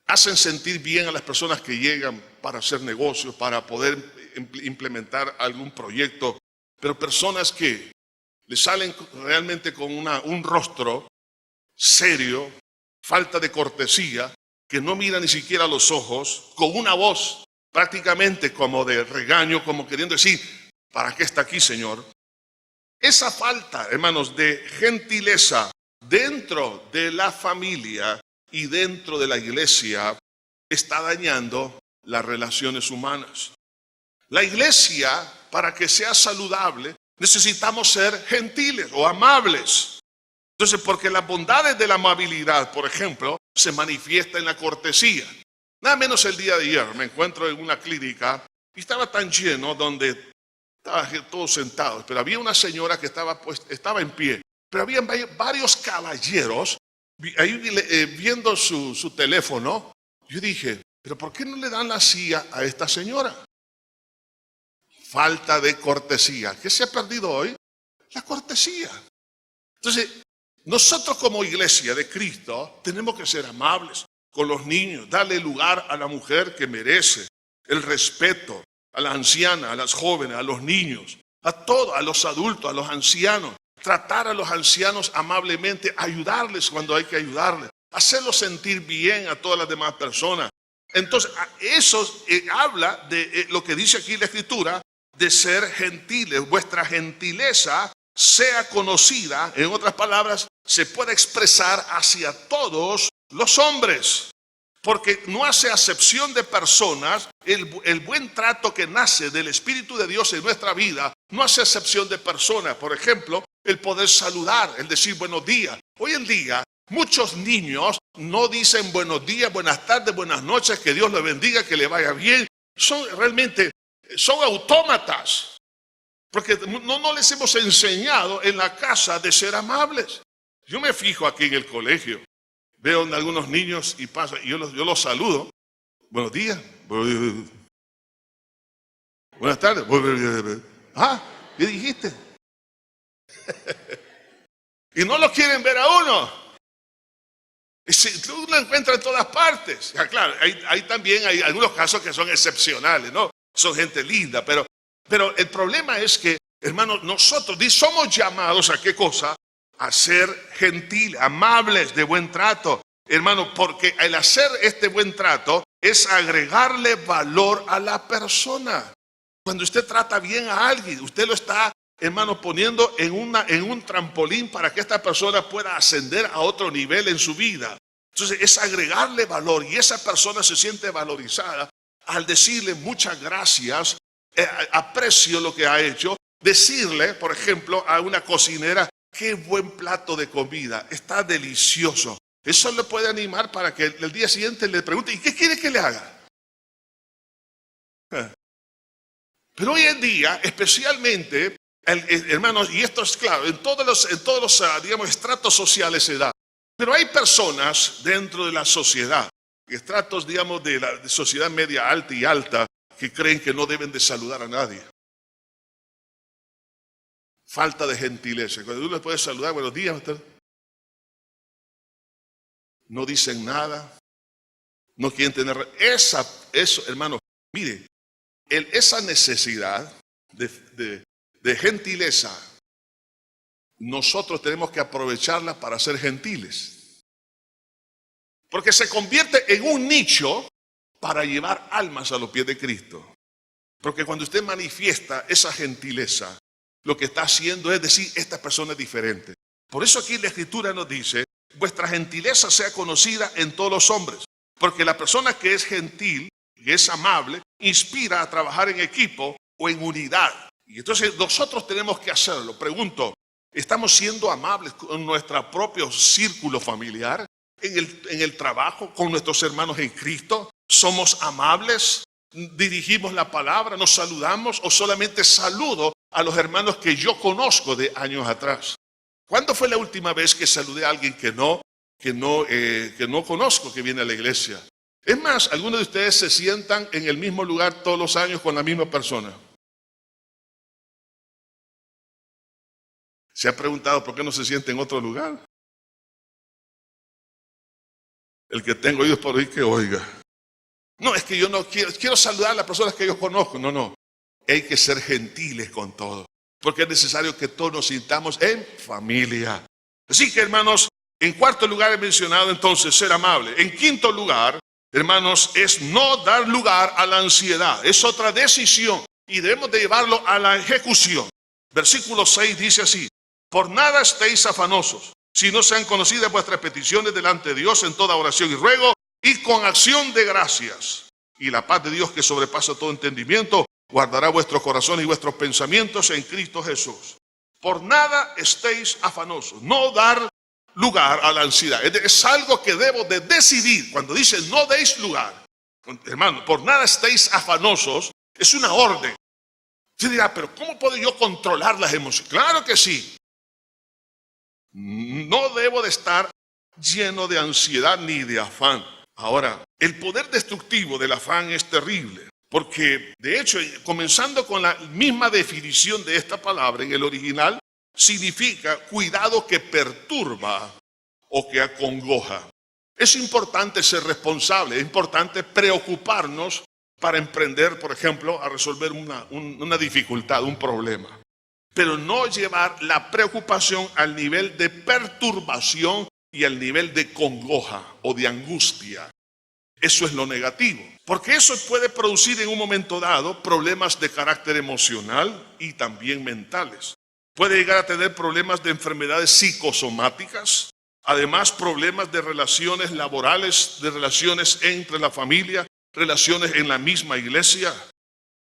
hacen sentir bien a las personas que llegan para hacer negocios, para poder implementar algún proyecto, pero personas que le salen realmente con un rostro serio, falta de cortesía, que no mira ni siquiera a los ojos, con una voz prácticamente como de regaño, como queriendo decir, ¿para qué está aquí, Señor? Esa falta, hermanos, de gentileza dentro de la familia y dentro de la iglesia está dañando las relaciones humanas. La iglesia, para que sea saludable, necesitamos ser gentiles o amables. Entonces, porque las bondades de la amabilidad, por ejemplo, se manifiesta en la cortesía. Nada menos el día de ayer me encuentro en una clínica y estaba tan lleno donde estaban todos sentados, pero había una señora que estaba en pie, pero había varios caballeros ahí viendo su teléfono. Yo dije, pero ¿por qué no le dan la silla a esta señora? Falta de cortesía. ¿Qué se ha perdido hoy? La cortesía. Entonces, nosotros como iglesia de Cristo tenemos que ser amables con los niños, darle lugar a la mujer que merece. el respeto a las ancianas, a las jóvenes, a los niños, a todos, a los adultos, a los ancianos. Tratar a los ancianos amablemente, ayudarles cuando hay que ayudarles, hacerlos sentir bien a todas las demás personas. Entonces, eso habla de lo que dice aquí la Escritura, de ser gentiles. Vuestra gentileza sea conocida, en otras palabras, se puede expresar hacia todos los hombres, porque no hace acepción de personas. El buen trato que nace del Espíritu de Dios en nuestra vida no hace acepción de personas. Por ejemplo, el poder saludar, el decir buenos días. Hoy en día, muchos niños no dicen buenos días, buenas tardes, buenas noches, que Dios les bendiga, que le vaya bien. Son autómatas, porque no les hemos enseñado en la casa de ser amables. Yo me fijo aquí en el colegio, veo a algunos niños y pasa, y yo los saludo. Buenos días. Buenas tardes. Ah, ¿qué dijiste? Y no lo quieren ver a uno. Tú lo encuentras en todas partes. Ya, claro, hay también hay algunos casos que son excepcionales, ¿no? Son gente linda, pero el problema es que, hermanos, nosotros somos llamados a ¿qué cosa? A ser gentiles, amables, de buen trato. Hermano, porque al hacer este buen trato es agregarle valor a la persona. Cuando usted trata bien a alguien, usted lo está, hermano, poniendo en un trampolín para que esta persona pueda ascender a otro nivel en su vida. Entonces es agregarle valor, y esa persona se siente valorizada al decirle muchas gracias, aprecio lo que ha hecho. Decirle, por ejemplo, a una cocinera, qué buen plato de comida, está delicioso. Eso le puede animar para que el día siguiente le pregunte, ¿y qué quiere que le haga? Pero hoy en día, especialmente, hermanos, y esto es claro, en todos los digamos, estratos sociales se da. Pero hay personas dentro de la sociedad, estratos, digamos, de la sociedad media alta y alta, que creen que no deben de saludar a nadie. Falta de gentileza. Cuando tú les puedes saludar, buenos días, no dicen nada, no quieren tener eso, hermano. Mire, esa necesidad de gentileza, nosotros tenemos que aprovecharla para ser gentiles, porque se convierte en un nicho para llevar almas a los pies de Cristo. Porque cuando usted manifiesta esa gentileza, lo que está haciendo es decir, esta persona es diferente. Por eso aquí la Escritura nos dice, vuestra gentileza sea conocida en todos los hombres, porque la persona que es gentil, que es amable, inspira a trabajar en equipo o en unidad. Y entonces nosotros tenemos que hacerlo. Pregunto, ¿estamos siendo amables con nuestro propio círculo familiar? En el trabajo, con nuestros hermanos en Cristo? ¿Somos amables? ¿Dirigimos la palabra? ¿Nos saludamos? ¿O solamente saludo a los hermanos que yo conozco de años atrás? ¿Cuándo fue la última vez que saludé a alguien que no conozco, que viene a la iglesia? Es más, algunos de ustedes se sientan en el mismo lugar todos los años con la misma persona. ¿Se ha preguntado por qué no se siente en otro lugar? El que tengo oídos por oír que oiga. No, es que yo no quiero saludar a las personas que yo conozco. No. Hay que ser gentiles con todo, porque es necesario que todos nos sintamos en familia. Así que, hermanos, en cuarto lugar he mencionado entonces ser amable. En quinto lugar, hermanos, es no dar lugar a la ansiedad. Es otra decisión y debemos de llevarlo a la ejecución. Versículo 6 dice así: por nada estéis afanosos, si no sean conocidas vuestras peticiones delante de Dios en toda oración y ruego y con acción de gracias. Y la paz de Dios, que sobrepasa todo entendimiento, guardará vuestros corazones y vuestros pensamientos en Cristo Jesús. Por nada estéis afanosos. No dar lugar a la ansiedad. Es algo que debo de decidir. Cuando dice no deis lugar, hermano, por nada estéis afanosos, es una orden. Usted dirá, pero ¿cómo puedo yo controlar las emociones? Claro que sí. No debo de estar lleno de ansiedad ni de afán. Ahora, el poder destructivo del afán es terrible, porque de hecho, comenzando con la misma definición de esta palabra en el original, significa cuidado que perturba o que acongoja. Es importante ser responsable, es importante preocuparnos para emprender, por ejemplo, a resolver una dificultad, un problema. Pero no llevar la preocupación al nivel de perturbación y al nivel de congoja o de angustia. Eso es lo negativo, porque eso puede producir en un momento dado problemas de carácter emocional y también mentales. Puede llegar a tener problemas de enfermedades psicosomáticas, además problemas de relaciones laborales, de relaciones entre la familia, relaciones en la misma iglesia.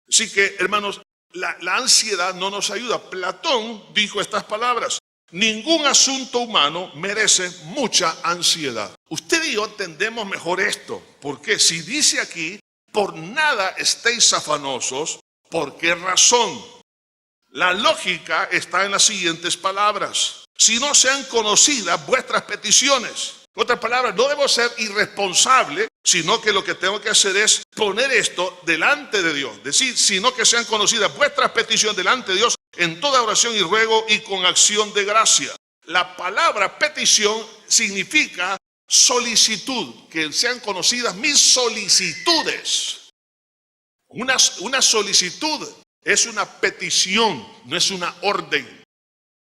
Así que, hermanos, la ansiedad no nos ayuda. Platón dijo estas palabras: ningún asunto humano merece mucha ansiedad. Usted y yo entendemos mejor esto, porque si dice aquí, por nada estéis afanosos, ¿por qué razón? La lógica está en las siguientes palabras: si no sean conocidas vuestras peticiones. En otras palabras, no debo ser irresponsable, sino que lo que tengo que hacer es poner esto delante de Dios. Decir, sino que sean conocidas vuestras peticiones delante de Dios en toda oración y ruego y con acción de gracia. La palabra petición significa solicitud, que sean conocidas mis solicitudes. Una solicitud es una petición, no es una orden.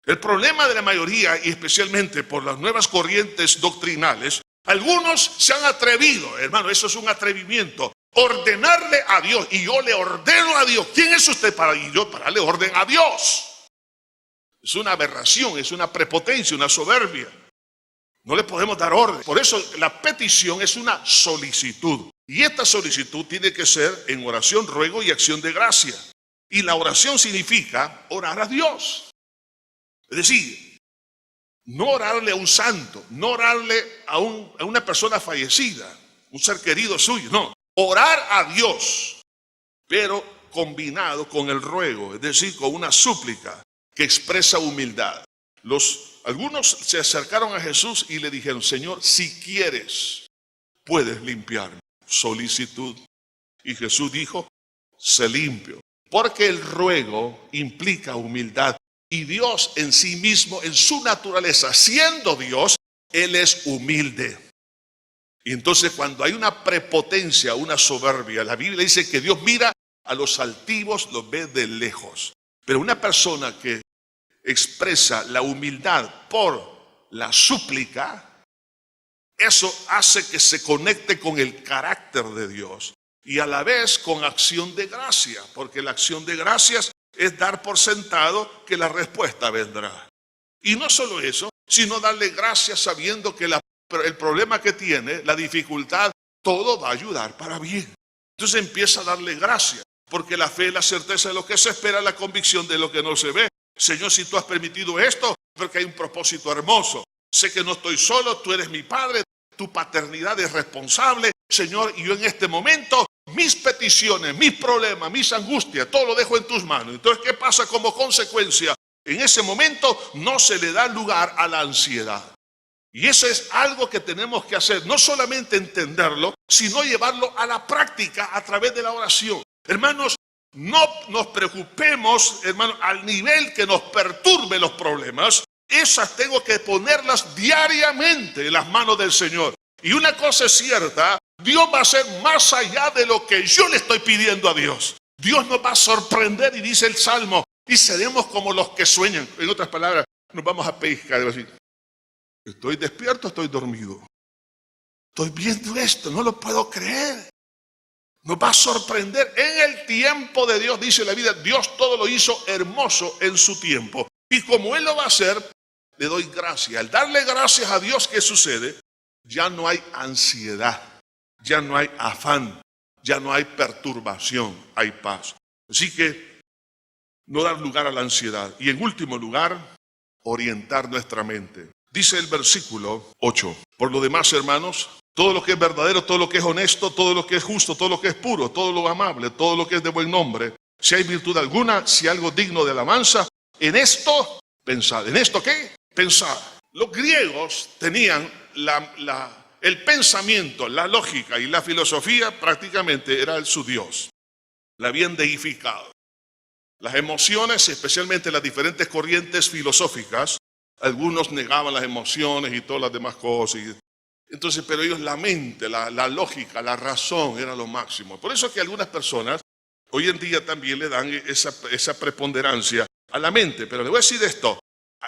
El problema de la mayoría, y especialmente por las nuevas corrientes doctrinales, algunos se han atrevido, hermano, eso es un atrevimiento, ordenarle a Dios, y yo le ordeno a Dios. ¿Quién es usted para darle orden a Dios? Es una aberración, es una prepotencia, una soberbia. No le podemos dar orden. Por eso la petición es una solicitud, y esta solicitud tiene que ser en oración, ruego y acción de gracia. Y la oración significa orar a Dios. Es decir, no orarle a un santo, no orarle a una persona fallecida, un ser querido suyo, no. Orar a Dios, pero combinado con el ruego, es decir, con una súplica que expresa humildad. Algunos se acercaron a Jesús y le dijeron: Señor, si quieres, puedes limpiarme. Solicitud. Y Jesús dijo: sé limpio. Porque el ruego implica humildad. Y Dios en sí mismo, en su naturaleza, siendo Dios, Él es humilde. Y entonces cuando hay una prepotencia, una soberbia, la Biblia dice que Dios mira a los altivos, los ve de lejos. Pero una persona que expresa la humildad por la súplica, eso hace que se conecte con el carácter de Dios y a la vez con acción de gracia, porque la acción de gracias es dar por sentado que la respuesta vendrá. Y no solo eso, sino darle gracias sabiendo que el problema que tiene, la dificultad, todo va a ayudar para bien. Entonces empieza a darle gracias, porque la fe es la certeza de lo que se espera, la convicción de lo que no se ve. Señor, si tú has permitido esto, porque hay un propósito hermoso. Sé que no estoy solo, tú eres mi Padre, tu paternidad es responsable. Señor, y yo en este momento, mis peticiones, mis problemas, mis angustias, todo lo dejo en tus manos. Entonces, ¿qué pasa como consecuencia? En ese momento no se le da lugar a la ansiedad. Y eso es algo que tenemos que hacer, no solamente entenderlo, sino llevarlo a la práctica a través de la oración. Hermanos, no nos preocupemos, hermanos, al nivel que nos perturbe los problemas. Esas tengo que ponerlas diariamente en las manos del Señor. Y una cosa es cierta, Dios va a hacer más allá de lo que yo le estoy pidiendo a Dios. Dios nos va a sorprender, y dice el Salmo, y seremos como los que sueñan. En otras palabras, nos vamos a pescar y decir: estoy despierto, estoy dormido. Estoy viendo esto, no lo puedo creer. Nos va a sorprender en el tiempo de Dios, dice la Biblia. Dios todo lo hizo hermoso en su tiempo. Y como Él lo va a hacer, le doy gracias. Al darle gracias a Dios, ¿qué sucede? Ya no hay ansiedad, ya no hay afán, ya no hay perturbación, hay paz. Así que no dar lugar a la ansiedad. Y en último lugar, orientar nuestra mente. Dice el versículo 8: por lo demás, hermanos, todo lo que es verdadero, todo lo que es honesto, todo lo que es justo, todo lo que es puro, todo lo amable, todo lo que es de buen nombre, si hay virtud alguna, si algo digno de alabanza, en esto pensad. ¿En esto qué? Pensad. Los griegos tenían el pensamiento, la lógica y la filosofía prácticamente era su Dios. La habían deificado. Las emociones, especialmente las diferentes corrientes filosóficas, algunos negaban las emociones y todas las demás cosas. Entonces, pero ellos la mente, la lógica, la razón era lo máximo. Por eso es que algunas personas hoy en día también le dan esa preponderancia a la mente. Pero le voy a decir esto.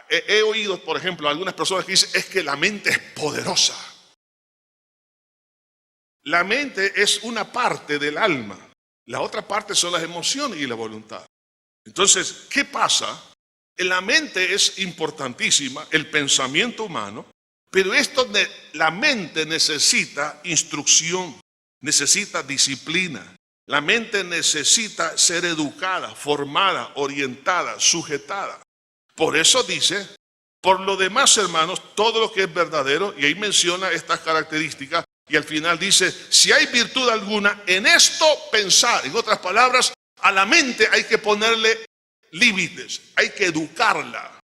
He oído, por ejemplo, a algunas personas que dicen, es que la mente es poderosa. La mente es una parte del alma. La otra parte son las emociones y la voluntad. Entonces, ¿qué pasa? La mente es importantísima, el pensamiento humano, pero la mente necesita instrucción, necesita disciplina. La mente necesita ser educada, formada, orientada, sujetada. Por eso dice, por lo demás, hermanos, todo lo que es verdadero, y ahí menciona estas características, y al final dice, si hay virtud alguna, en esto pensar. En otras palabras, a la mente hay que ponerle límites, hay que educarla.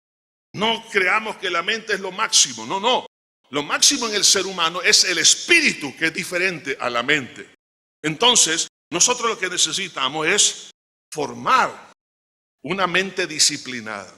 No creamos que la mente es lo máximo, no. Lo máximo en el ser humano es el espíritu, que es diferente a la mente. Entonces, nosotros lo que necesitamos es formar una mente disciplinada.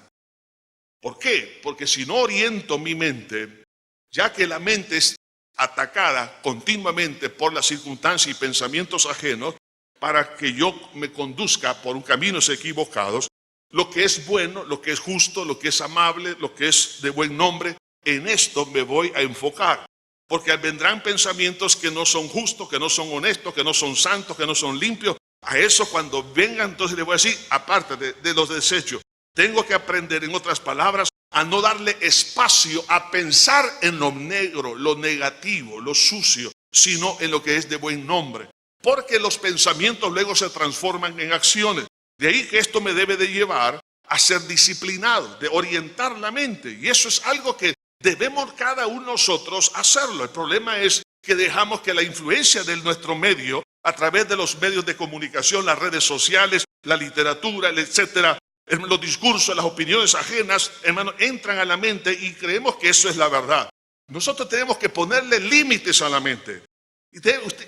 ¿Por qué? Porque si no oriento mi mente, ya que la mente es atacada continuamente por las circunstancias y pensamientos ajenos, para que yo me conduzca por un caminos equivocados, lo que es bueno, lo que es justo, lo que es amable, lo que es de buen nombre, en esto me voy a enfocar. Porque vendrán pensamientos que no son justos, que no son honestos, que no son santos, que no son limpios. A eso cuando vengan, entonces le voy a decir, aparte de los desechos, tengo que aprender, en otras palabras, a no darle espacio a pensar en lo negro, lo negativo, lo sucio, sino en lo que es de buen nombre. Porque los pensamientos luego se transforman en acciones. De ahí que esto me debe de llevar a ser disciplinado, de orientar la mente. Y eso es algo que debemos cada uno de nosotros hacerlo. El problema es que dejamos que la influencia de nuestro medio, a través de los medios de comunicación, las redes sociales, la literatura, etcétera, los discursos, las opiniones ajenas, hermano, entran a la mente y creemos que eso es la verdad. Nosotros tenemos que ponerle límites a la mente.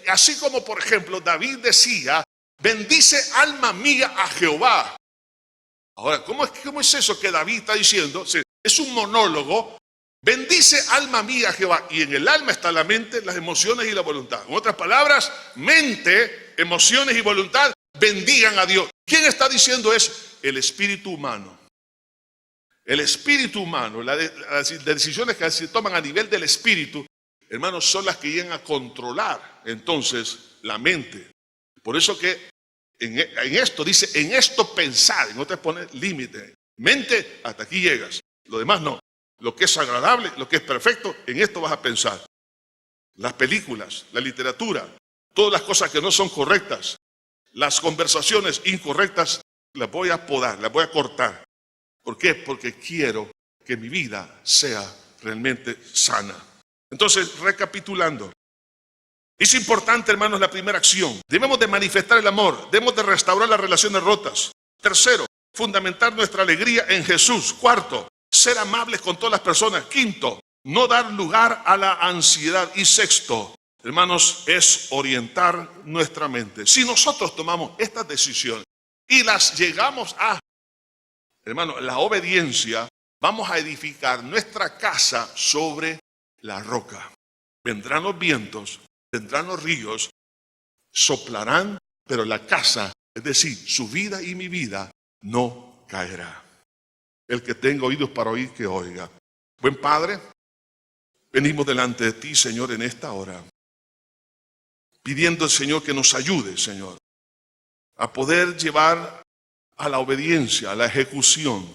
Así como, por ejemplo, David decía, bendice alma mía a Jehová. Ahora, ¿cómo es eso que David está diciendo? Es un monólogo. Bendice alma mía a Jehová. Y en el alma está la mente, las emociones y la voluntad. En otras palabras, mente, emociones y voluntad bendigan a Dios. ¿Quién está diciendo eso? El espíritu humano. El espíritu humano, las decisiones que se toman a nivel del espíritu, hermanos, son las que llegan a controlar entonces la mente. Por eso que en esto dice, en esto pensar, no te pones límite. Mente, hasta aquí llegas. Lo demás no. Lo que es agradable, lo que es perfecto, en esto vas a pensar. Las películas, la literatura, todas las cosas que no son correctas, las conversaciones incorrectas, las voy a podar, las voy a cortar. ¿Por qué? Porque quiero que mi vida sea realmente sana. Entonces, recapitulando, es importante, hermanos, la primera acción. Debemos de manifestar el amor, debemos de restaurar las relaciones rotas. Tercero, fundamentar nuestra alegría en Jesús. Cuarto, ser amables con todas las personas. Quinto, no dar lugar a la ansiedad. Y sexto, hermanos, es orientar nuestra mente. Si nosotros tomamos estas decisiones y las llegamos a, hermanos, la obediencia, vamos a edificar nuestra casa sobre la roca. Vendrán los vientos, vendrán los ríos, soplarán, pero la casa, es decir, su vida y mi vida, no caerá. El que tenga oídos para oír, que oiga. Buen Padre, venimos delante de ti, Señor, en esta hora, pidiendo al Señor que nos ayude, Señor, a poder llevar a la obediencia, a la ejecución,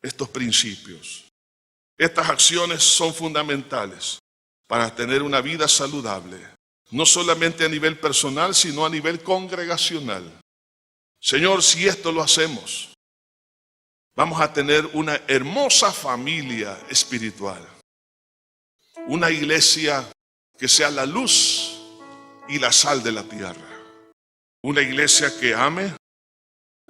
estos principios. Estas acciones son fundamentales para tener una vida saludable, no solamente a nivel personal, sino a nivel congregacional. Señor, si esto lo hacemos, vamos a tener una hermosa familia espiritual. Una iglesia que sea la luz y la sal de la tierra. Una iglesia que ame.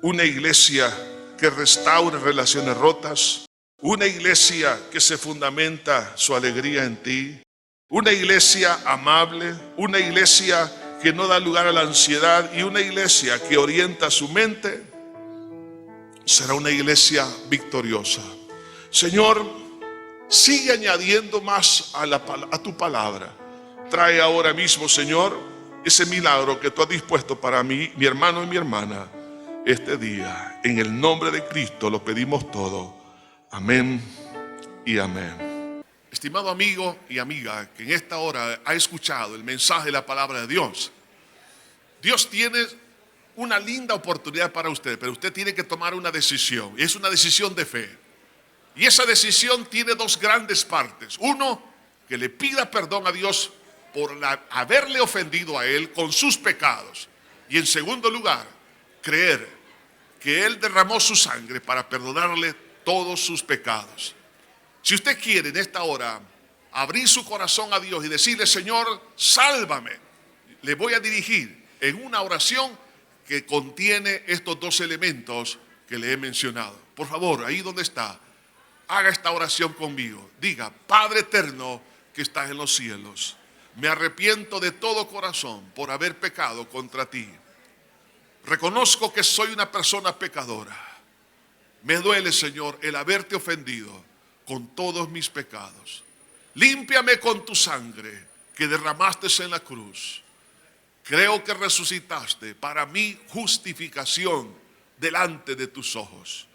Una iglesia que restaure relaciones rotas. Una iglesia que se fundamenta su alegría en ti. Una iglesia amable. Una iglesia que no da lugar a la ansiedad. Y una iglesia que orienta su mente. Será una iglesia victoriosa. Señor, Sigue añadiendo más a tu palabra. Trae ahora mismo, Señor, ese milagro que tú has dispuesto para mí, mi hermano y mi hermana, este día. En el nombre de Cristo lo pedimos todo. Amén y amén. Estimado amigo y amiga que en esta hora ha escuchado el mensaje de la palabra de Dios, Dios tiene una linda oportunidad para usted, pero usted tiene que tomar una decisión. Y es una decisión de fe. Y esa decisión tiene dos grandes partes. Uno, que le pida perdón a Dios por haberle ofendido a Él con sus pecados. Y en segundo lugar, creer que Él derramó su sangre para perdonarle todos sus pecados. Si usted quiere en esta hora abrir su corazón a Dios y decirle: Señor, sálvame, le voy a dirigir en una oración que contiene estos dos elementos que le he mencionado. Por favor, ahí donde está, haga esta oración conmigo. Diga: Padre eterno que estás en los cielos, me arrepiento de todo corazón por haber pecado contra ti. Reconozco que soy una persona pecadora. Me duele, Señor, el haberte ofendido con todos mis pecados. Límpiame con tu sangre que derramaste en la cruz. Creo que resucitaste para mi justificación delante de tus ojos.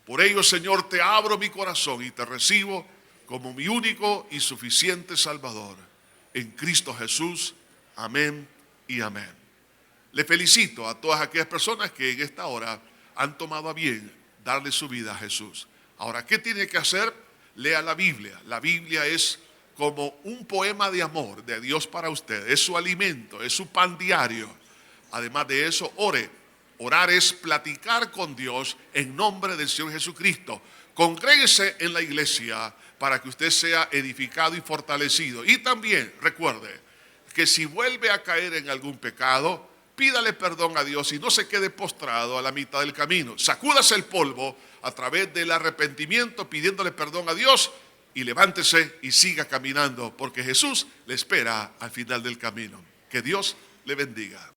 Por ello, Señor, te abro mi corazón y te recibo como mi único y suficiente Salvador. En Cristo Jesús. Amén y amén. Le felicito a todas aquellas personas que en esta hora han tomado a bien darle su vida a Jesús. Ahora, ¿qué tiene que hacer? Lea la Biblia. La Biblia es como un poema de amor de Dios para usted. Es su alimento, es su pan diario. Además de eso, ore. Orar es platicar con Dios en nombre del Señor Jesucristo. Congréguese en la iglesia para que usted sea edificado y fortalecido. Y también recuerde que si vuelve a caer en algún pecado, pídale perdón a Dios y no se quede postrado a la mitad del camino. Sacúdase el polvo a través del arrepentimiento pidiéndole perdón a Dios y levántese y siga caminando porque Jesús le espera al final del camino. Que Dios le bendiga.